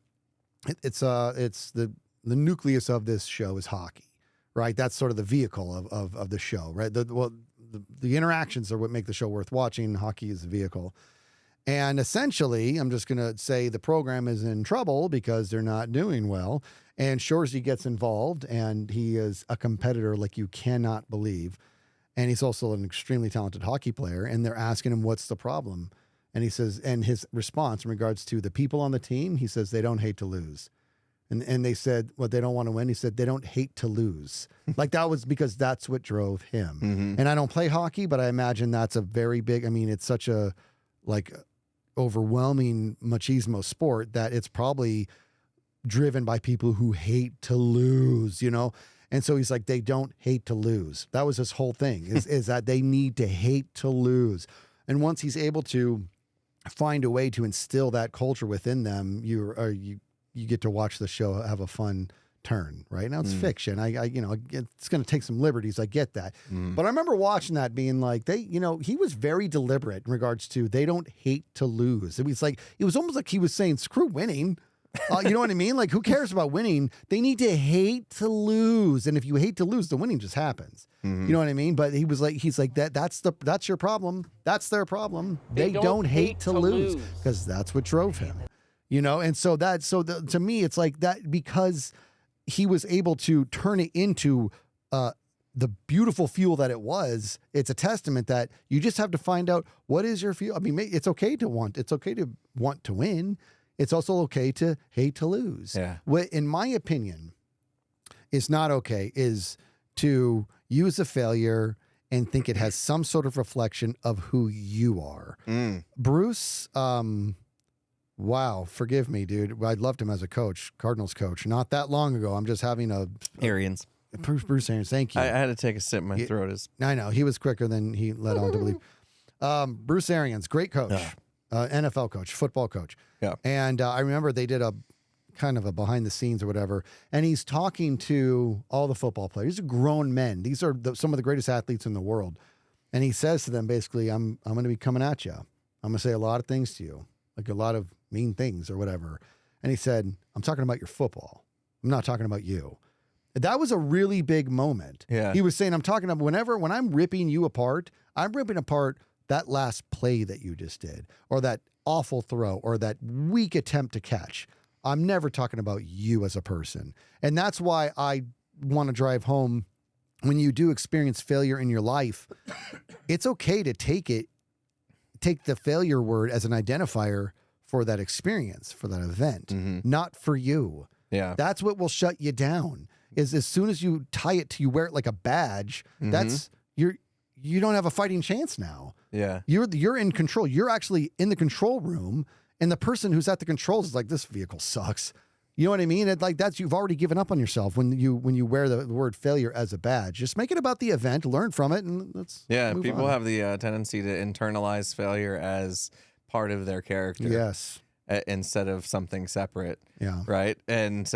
it's the nucleus of this show is hockey, right? That's sort of the vehicle of the show, right? The interactions are what make the show worth watching. Hockey is the vehicle. And essentially, I'm just going to say the program is in trouble because they're not doing well. And Shoresy gets involved, and he is a competitor like you cannot believe. And he's also an extremely talented hockey player. And they're asking him, what's the problem? And he says, and his response in regards to the people on the team, he says, they don't hate to lose. And they said, well, they don't want to win. He said, they don't hate to lose. Like that was because that's what drove him. And I don't play hockey, but I imagine that's a very big, I mean, it's such a like overwhelming machismo sport that it's probably driven by people who hate to lose, you know? And so he's like, they don't hate to lose. That was his whole thing is that they need to hate to lose. And once he's able to find a way to instill that culture within them, you get to watch the show, have a fun turn, right? Now it's fiction. I it's going to take some liberties. I get that. But I remember watching that being like, he was very deliberate in regards to they don't hate to lose. It was almost like he was saying, screw winning. You know what I mean? Like, who cares about winning? They need to hate to lose. And if you hate to lose, the winning just happens. You know what I mean? But he's like, that's your problem. That's their problem. They don't hate to lose because that's what drove him. And so to me, it's like that because he was able to turn it into the beautiful fuel that it was. It's a testament that you just have to find out what is your fuel. I mean, it's okay to want to win. It's also okay to hate to lose. Yeah. What, in my opinion, is not okay is to use a failure and think it has some sort of reflection of who you are. Bruce, wow, forgive me, dude. I loved him as a coach, Cardinals coach, not that long ago. I'm just having Arians. Bruce Arians, thank you. I had to take a sip. My throat is... I know. He was quicker than he led on to believe. Bruce Arians, great coach. NFL coach, football coach. Yeah. And I remember they did a kind of a behind the scenes or whatever. And he's talking to all the football players. These are grown men. These are some of the greatest athletes in the world. And he says to them, basically, I'm going to be coming at you. I'm going to say a lot of things to you, like a lot of mean things or whatever. And he said, I'm talking about your football. I'm not talking about you. That was a really big moment. Yeah. He was saying, I'm talking about when I'm ripping you apart, I'm ripping apart that last play that you just did, or that awful throw, or that weak attempt to catch. I'm never talking about you as a person. And that's why I want to drive home when you do experience failure in your life, it's okay to take the failure word as an identifier for that experience, for that event, not for you. Yeah. That's what will shut you down. Is as soon as you tie it to, you wear it like a badge, you don't have a fighting chance now. Yeah. You're in control. You're actually in the control room, and the person who's at the controls is like, this vehicle sucks. You know what I mean? It's like you've already given up on yourself when you wear the word failure as a badge. Just make it about the event, learn from it, and let's move people on. have the tendency to internalize failure as part of their character. Yes. Instead of something separate. Yeah. Right. And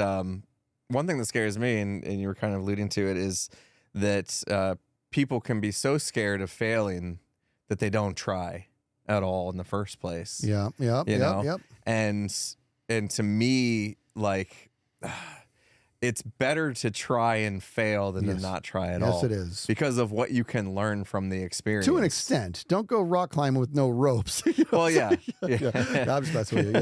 one thing that scares me, and you were kind of alluding to it, is that people can be so scared of failing that they don't try at all in the first place. Yeah. Yeah. You know? Yep. And to me, like, it's better to try and fail than to not try at all. Yes, it is. Because of what you can learn from the experience. To an extent. Don't go rock climbing with no ropes. Well, yeah. I'm just messing with you,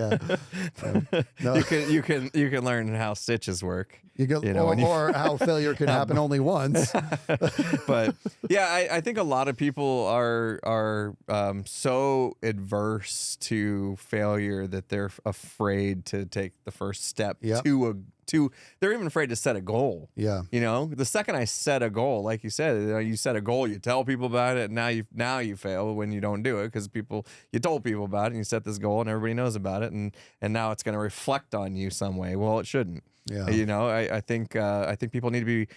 yeah. No. You can learn how stitches work. Or how failure can happen only once. But yeah, I think a lot of people are so adverse to failure that they're afraid to take the first step they're even afraid to set a goal. Yeah. The second I set a goal, like you said, you set a goal, you tell people about it, and now you fail when you don't do it because you told people about it and you set this goal and everybody knows about it, and now it's going to reflect on you some way. Well, it shouldn't. Yeah. I think people need to be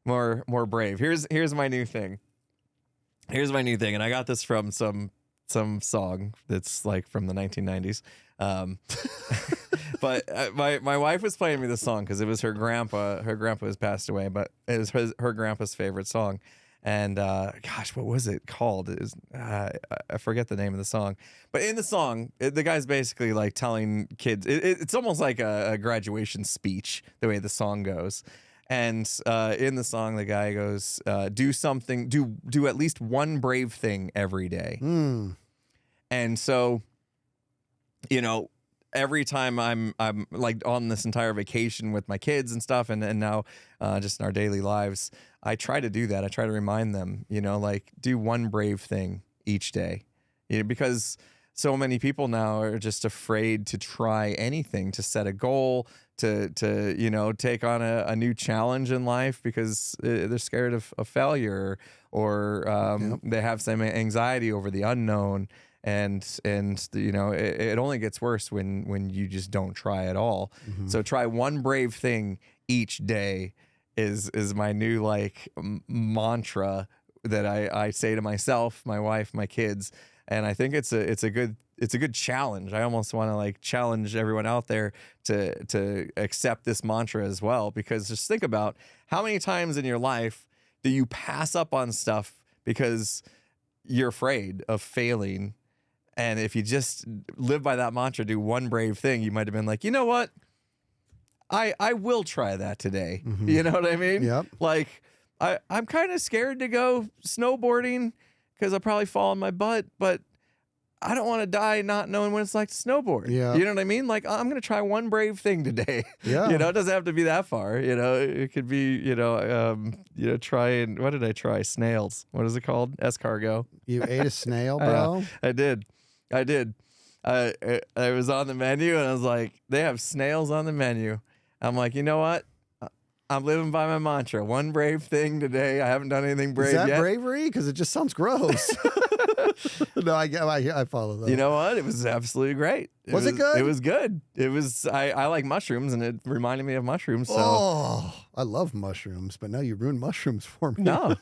more brave. Here's my new thing. And I got this from some song that's like from the 1990s. But my wife was playing me this song because it was her grandpa. Her grandpa has passed away, but it was her grandpa's favorite song. And gosh, what was it called? It was, I forget the name of the song. But in the song, the guy's basically like telling kids. It's almost like a graduation speech the way the song goes. And in the song, the guy goes, "Do something. Do at least one brave thing every day." And so, every time I'm like on this entire vacation with my kids and stuff, and now just in our daily lives, I try to do that. I try to remind them, like do one brave thing each day, because so many people now are just afraid to try anything, to set a goal, to take on a new challenge in life because they're scared of failure or they have some anxiety over the unknown. And it only gets worse when you just don't try at all. So try one brave thing each day is my new mantra that I say to myself, my wife, my kids, and I think it's a good it's a good challenge. I almost want to like challenge everyone out there to accept this mantra as well, because just think about how many times in your life do you pass up on stuff because you're afraid of failing. And if you just live by that mantra, do one brave thing, you might have been like, you know what? I will try that today. Mm-hmm. You know what I mean? Yep. Like, I'm kind of scared to go snowboarding because I'll probably fall on my butt, but I don't want to die not knowing what it's like to snowboard. Yeah. You know what I mean? Like, I'm going to try one brave thing today. Yeah. You know, it doesn't have to be that far. You know, it could be, trying, what did I try? Snails. What is it called? Escargot. You ate a snail, bro? I did. I was on the menu and I was like, they have snails on the menu. I'm like, you know what? I'm living by my mantra. One brave thing today. I haven't done anything brave yet. Is that bravery? Because it just sounds gross. No, I follow that. You know what? It was absolutely great. Was it good? It was good. It was. I like mushrooms, and it reminded me of mushrooms. So. Oh, I love mushrooms, but now you ruined mushrooms for me. No.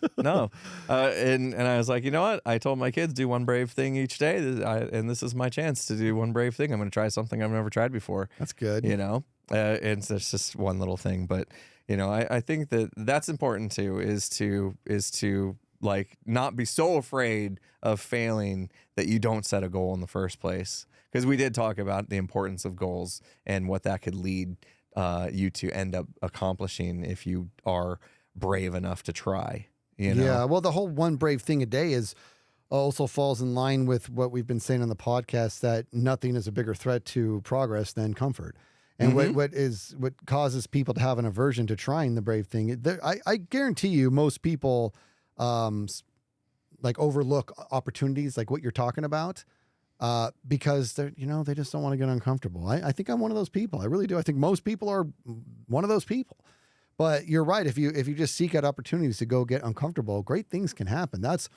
And I was like, you know what? I told my kids, do one brave thing each day, and this is my chance to do one brave thing. I'm going to try something I've never tried before. That's good. You know, and it's just one little thing, but you know, I think that's important too. Is to like not be so afraid of failing that you don't set a goal in the first place. Because we did talk about the importance of goals and what that could lead you to end up accomplishing if you are brave enough to try. You know? Yeah, well, the whole one brave thing a day is also falls in line with what we've been saying on the podcast, that nothing is a bigger threat to progress than comfort. And what causes people to have an aversion to trying the brave thing, I guarantee you most people like overlook opportunities like what you're talking about because they just don't want to get uncomfortable. I think I'm one of those people. I really do. I think most people are one of those people. But you're right. If you just seek out opportunities to go get uncomfortable, great things can happen. That's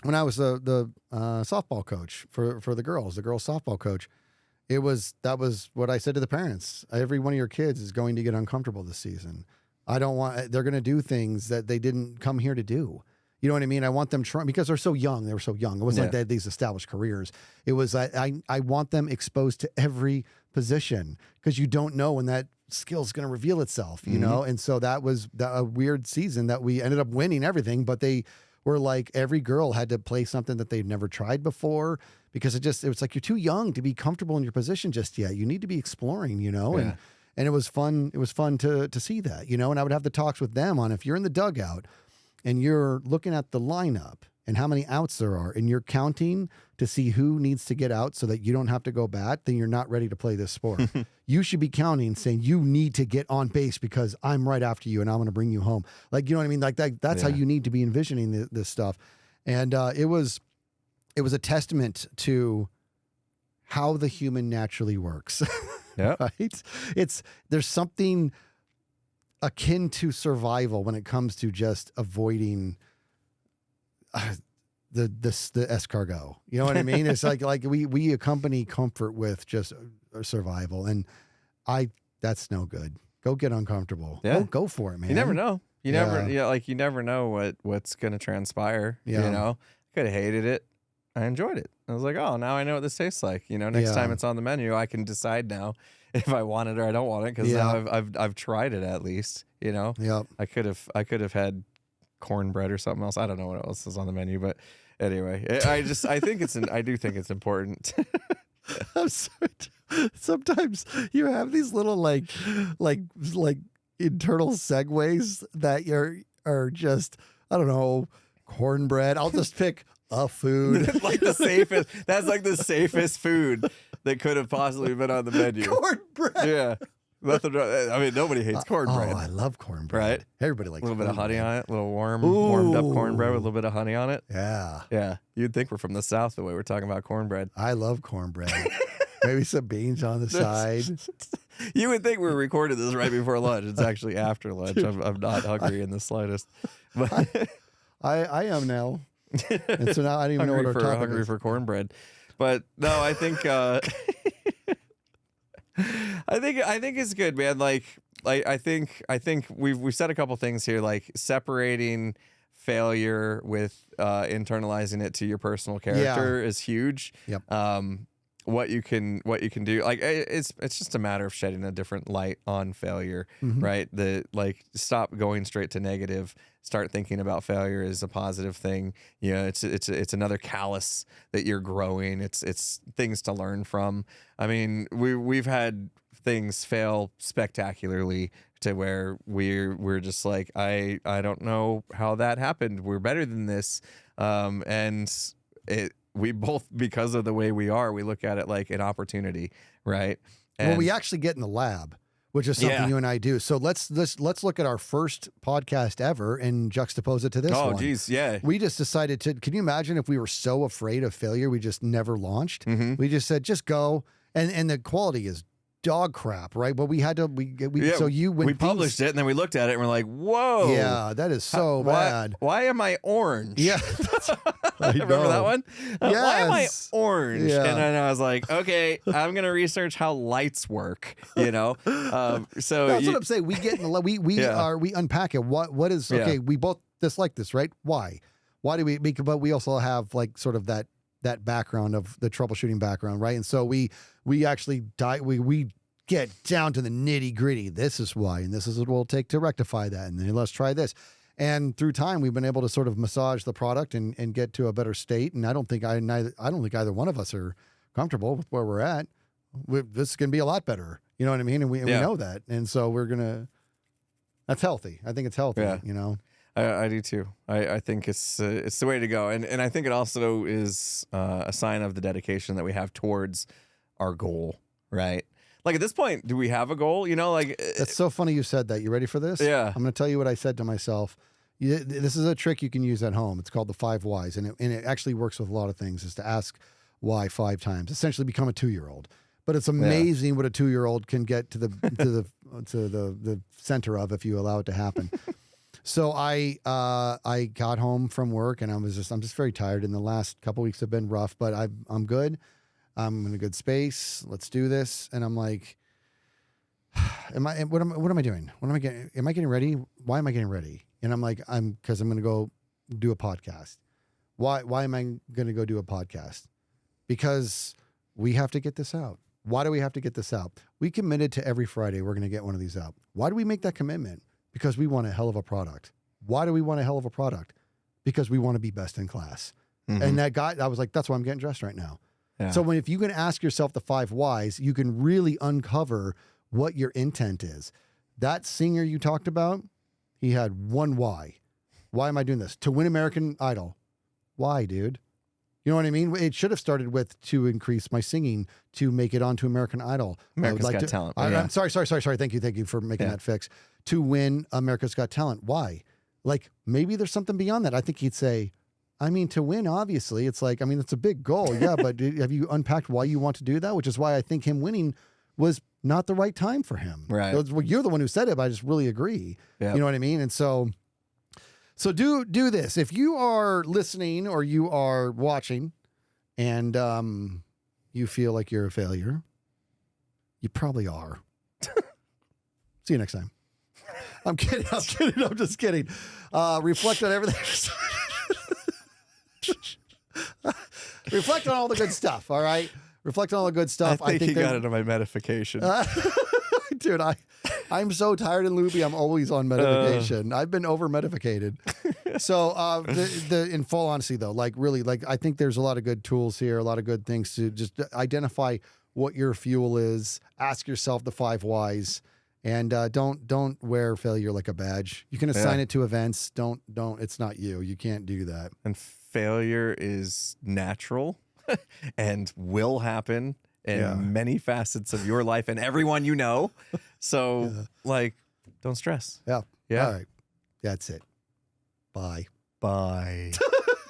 when I was the softball coach for the girls softball coach. That was what I said to the parents. Every one of your kids is going to get uncomfortable this season. They're going to do things that they didn't come here to do. You know what I mean? I want them trying because they're so young. They were so young. It wasn't like they had these established careers. It was, I want them exposed to every position because you don't know when that skill is going to reveal itself, you know? And so that was a weird season that we ended up winning everything, but they were like, every girl had to play something that they'd never tried before because it was like, you're too young to be comfortable in your position just yet. You need to be exploring, you know? Yeah. And it was fun. It was fun to see that, you know, and I would have the talks with them on if you're in the dugout and you're looking at the lineup and how many outs there are and you're counting to see who needs to get out so that you don't have to go bat, then you're not ready to play this sport. You should be counting saying you need to get on base because I'm right after you and I'm going to bring you home. Like, you know what I mean? Like that's how you need to be envisioning this stuff. And it was a testament to how the human naturally works. Yeah. Right? There's something akin to survival when it comes to just avoiding the escargot. You know what I mean? It's like we accompany comfort with just survival, and that's no good. Go get uncomfortable. Yeah. Go for it, man. You never know. You never know what's going to transpire. Yeah. You know, could have hated it. I enjoyed it. I was like, oh, now I know what this tastes like. You know, next time it's on the menu, I can decide now if I want it or I don't want it because now I've tried it at least. You know, I could have had cornbread or something else. I don't know what else is on the menu, but anyway, I do think it's important. I'm sorry. Sometimes you have these little like internal segues that are just, I don't know, cornbread. I'll just pick a food. That's like the safest food that could have possibly been on the menu. Cornbread. Yeah. I mean, nobody hates cornbread. Oh, I love cornbread. Right? Everybody likes a little bit of honey on it, a little warmed up cornbread with a little bit of honey on it. Yeah. Yeah. You'd think we're from the South the way we're talking about cornbread. I love cornbread. Maybe some beans on the side. You would think we were recording this right before lunch. It's actually after lunch. I'm not hungry in the slightest. But I am now. And so now I don't even know what our topic hungry is. for cornbread. But no, I think I think it's good, man. I think we've said a couple things here, like separating failure with internalizing it to your personal character is huge. Yep. what you can do. Like it's just a matter of shedding a different light on failure, right? Stop going straight to negative. Start thinking about failure as a positive thing. It's another callus that you're growing. It's things to learn from. I mean, we've had things fail spectacularly to where we're just like, I don't know how that happened. We're better than this. We both, because of the way we are, we look at it like an opportunity, right? Well, we actually get in the lab, which is something you and I do. So let's look at our first podcast ever and juxtapose it to this one. Oh, geez, yeah. We just decided to. Can you imagine if we were so afraid of failure, we just never launched? We just said, just go, and the quality is dog crap, right? But we had to. We published it and then we looked at it and we're like, whoa, yeah, that is so bad. Why am I orange? Yeah. Remember that one? Yes. Why am I orange? Yeah. And then I was like, okay, I'm gonna research how lights work. So that's what I'm saying. We get in the we unpack it. What is okay? We both dislike this, right? Why do we? But we also have like sort of that background of the troubleshooting background, right? And so we actually we get down to the nitty gritty. This is why, and this is what it'll take to rectify that, and then let's try this. And through time, we've been able to sort of massage the product and get to a better state. And I don't think either one of us are comfortable with where we're at. This is going to be a lot better. You know what I mean? And we know that. And so that's healthy. I think it's healthy, I do too. I think it's the way to go. And I think it also is a sign of the dedication that we have towards our goal, right? Like at this point, do we have a goal? That's so funny you said that. You ready for this? Yeah. I'm going to tell you what I said to myself. This is a trick you can use at home. It's called the 5 whys, and it actually works with a lot of things. Is to ask why 5 times. Essentially, become a 2-year-old. But it's amazing what a 2-year-old can get to the center of if you allow it to happen. So I got home from work and I'm just very tired. And the last couple weeks have been rough, but I'm good. I'm in a good space. Let's do this. And I'm like, what am I doing? Am I getting ready? Why am I getting ready? And I'm like, because I'm going to go do a podcast. Why am I going to go do a podcast? Because we have to get this out. Why do we have to get this out? We committed to every Friday we're going to get one of these out. Why do we make that commitment? Because we want a hell of a product. Why do we want a hell of a product? Because we want to be best in class. And that guy, I was like, that's why I'm getting dressed right now. Yeah. So if you can ask yourself the 5 whys, you can really uncover what your intent is. That singer you talked about, he had 1 why. Why am I doing this? To win American Idol. Why, dude? You know what I mean? It should have started with to increase my singing, to make it onto American Idol. America's Got Talent. I'm sorry. Thank you for making that fix. To win America's Got Talent. Why? Like, maybe there's something beyond that. I think he'd say, to win, obviously, it's like, it's a big goal. Yeah, but have you unpacked why you want to do that? Which is why I think him winning was not the right time for him. Right. You're the one who said it, but I just really agree. Yep. You know what I mean? And so do this. If you are listening or you are watching and you feel like you're a failure, you probably are. See you next time. I'm kidding. I'm just kidding. Reflect on everything. Reflect on all the good stuff, all right? Reflect on all the good stuff. I think you got into my medication. Dude, I'm so tired and loopy. I'm always on medication. I've been over-medicated. So in full honesty, though, I think there's a lot of good tools here, a lot of good things to just identify what your fuel is. Ask yourself the 5 whys. And don't wear failure like a badge. You can assign it to events. Don't. It's not you. You can't do that. And failure is natural and will happen in many facets of your life and everyone you know. So, don't stress. Yeah. Yeah. All right. That's it. Bye. Bye.